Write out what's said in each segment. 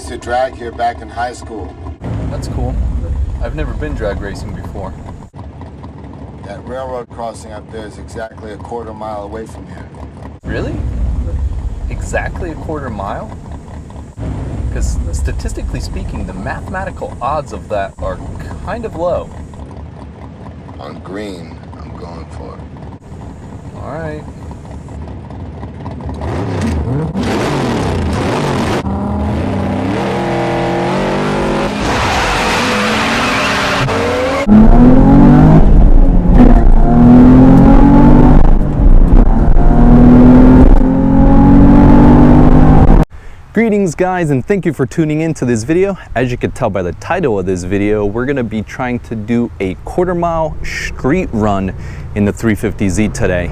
to drag here back in high school. That's cool. I've never been drag racing before. That railroad crossing up there is exactly a quarter-mile away from here. Really? Exactly a quarter-mile? Because statistically speaking, the mathematical odds of that are kind of low. On green, I'm going for it. All right. Greetings guys, and thank you for tuning in to this video. As you can tell by the title of this video, we're going to be trying to do a quarter-mile street run in the 350Z today.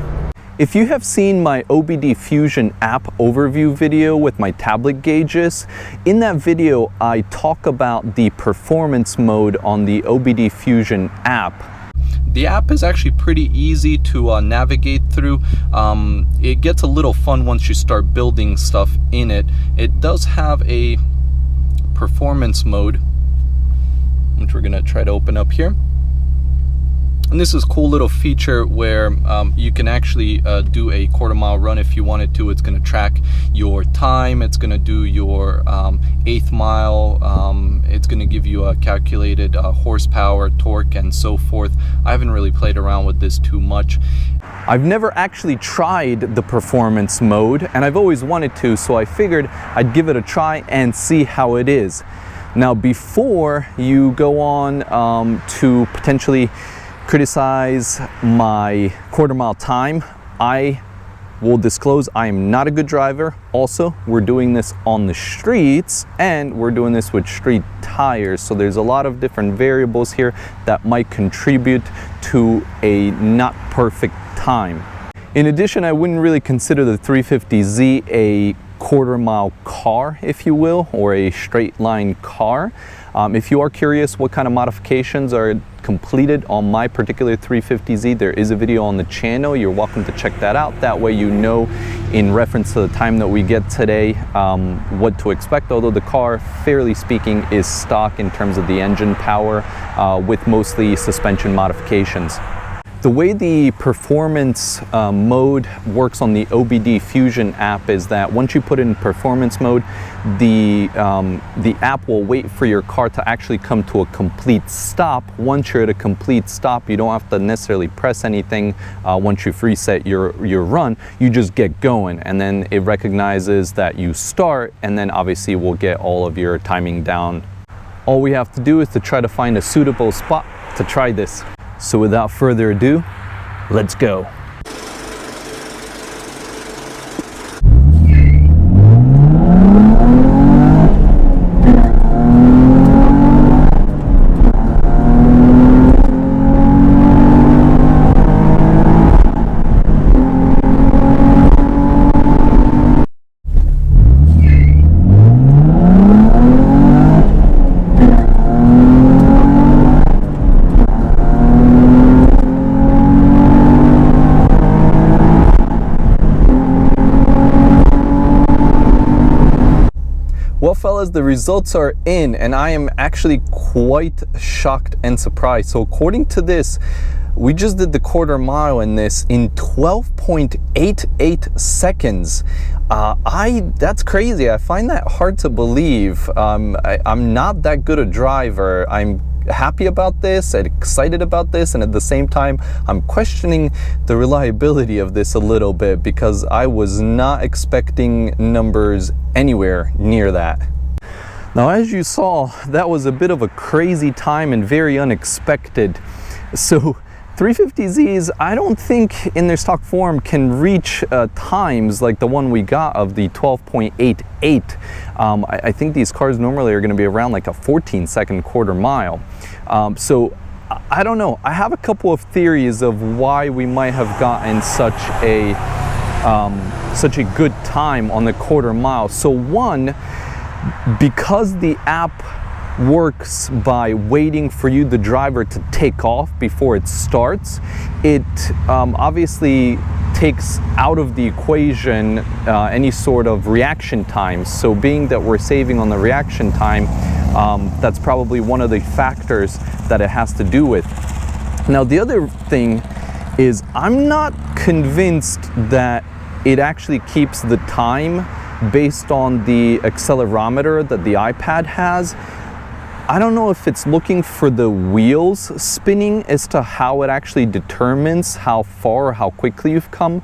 If you have seen my OBD Fusion app overview video with my tablet gauges, in that video I talk about the performance mode on the OBD Fusion app. The app is actually pretty easy to navigate through. It gets a little fun once you start building stuff in it. It does have a performance mode, which we're gonna try to open up here. And this is a cool little feature where you can actually do a quarter-mile run if you wanted to. It's going to track your time. It's going to do your eighth mile. It's going to give you a calculated horsepower, torque, and so forth. I haven't really played around with this too much. I've never actually tried the performance mode, and I've always wanted to, so I figured I'd give it a try and see how it is. Now, before you go on to potentially criticize my quarter-mile time, I will disclose I am not a good driver. Also, we're doing this on the streets and we're doing this with street tires, so there's a lot of different variables here that might contribute to a not perfect time. In addition, I wouldn't really consider the 350Z a quarter-mile car, if you will, or a straight line car. If you are curious what kind of modifications are completed on my particular 350Z, there is a video on the channel. You're welcome to check that out. That way you know, in reference to the time that we get today, what to expect, although the car, fairly speaking, is stock in terms of the engine power, with mostly suspension modifications. The way the performance mode works on the OBD Fusion app is that once you put it in performance mode, the app will wait for your car to actually come to a complete stop. Once you're at a complete stop, you don't have to necessarily press anything. Once you've reset your run, you just get going, and then it recognizes that you start, and then obviously we'll get all of your timing down. All we have to do is to try to find a suitable spot to try this. So without further ado, let's go. Well, fellas, the results are in, and I am actually quite shocked and surprised. So according to this, we just did the quarter-mile in this in 12.88 seconds. That's crazy. I find that hard to believe. I'm not that good a driver. I'm happy about this and excited about this, and at the same time I'm questioning the reliability of this a little bit, because I was not expecting numbers anywhere near that. Now, as you saw, that was a bit of a crazy time and very unexpected. So 350Zs, I don't think in their stock form can reach times like the one we got of the 12.88. I think these cars normally are going to be around like a 14-second quarter mile. So I don't know. I have a couple of theories of why we might have gotten such a good time on the quarter mile. So one, because the app works by waiting for you, the driver, to take off before it starts, it obviously takes out of the equation any sort of reaction time. So being that we're saving on the reaction time, that's probably one of the factors that it has to do with. Now, the other thing is I'm not convinced that it actually keeps the time based on the accelerometer that the iPad has. I don't know if it's looking for the wheels spinning as to how it actually determines how far or how quickly you've come.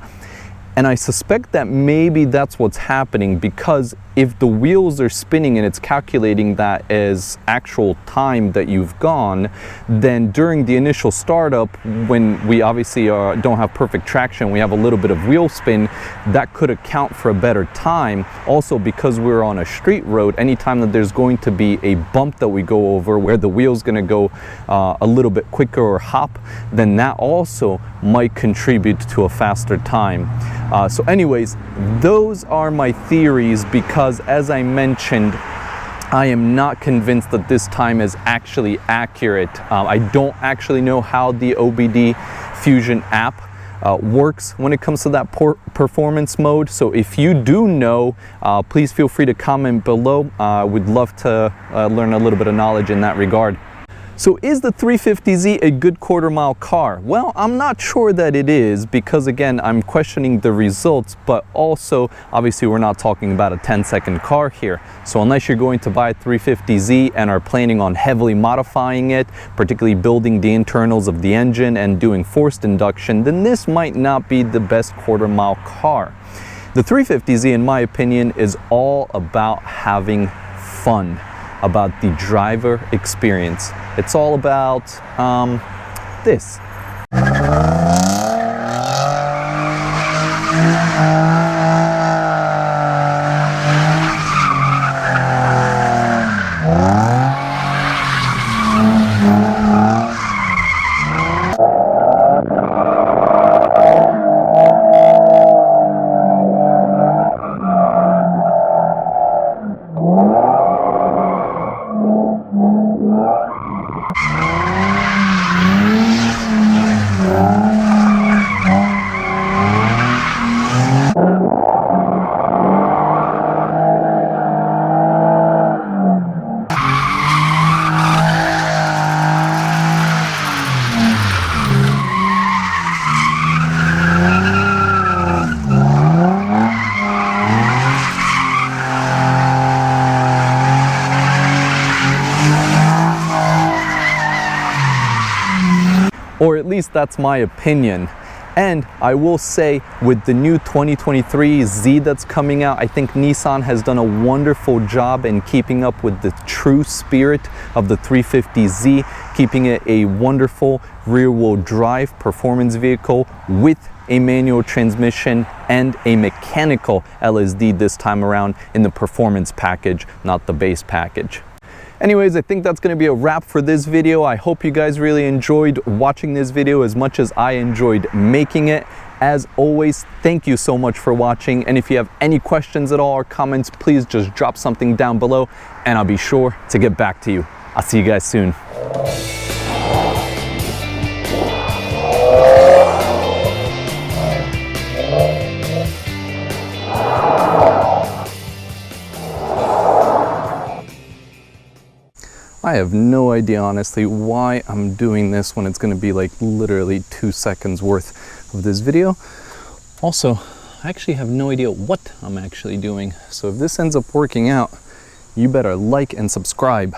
And I suspect that maybe that's what's happening, because if the wheels are spinning and it's calculating that as actual time that you've gone, then during the initial startup, when we obviously don't have perfect traction, we have a little bit of wheel spin, that could account for a better time. Also, because we're on a street road, anytime that there's going to be a bump that we go over where the wheel's going to go a little bit quicker or hop, then that also might contribute to a faster time. So anyways, those are my theories, because as I mentioned, I am not convinced that this time is actually accurate. I don't actually know how the OBD Fusion app works when it comes to that performance mode. So if you do know, please feel free to comment below. We'd love to learn a little bit of knowledge in that regard. So is the 350Z a good quarter-mile car? Well, I'm not sure that it is, because again, I'm questioning the results, but also, obviously, we're not talking about a 10-second car here. So unless you're going to buy a 350Z and are planning on heavily modifying it, particularly building the internals of the engine and doing forced induction, then this might not be the best quarter-mile car. The 350Z, in my opinion, is all about having fun, about the driver experience. It's all about this. Or at least that's my opinion. And I will say, with the new 2023 Z that's coming out, I think Nissan has done a wonderful job in keeping up with the true spirit of the 350Z, keeping it a wonderful rear-wheel drive performance vehicle with a manual transmission and a mechanical LSD this time around in the performance package, not the base package. Anyways, I think that's going to be a wrap for this video. I hope you guys really enjoyed watching this video as much as I enjoyed making it. As always, thank you so much for watching. And if you have any questions at all or comments, please just drop something down below and I'll be sure to get back to you. I'll see you guys soon. I have no idea, honestly, why I'm doing this when it's going to be like literally 2 seconds worth of this video. Also, I actually have no idea what I'm actually doing. So if this ends up working out, you better like and subscribe.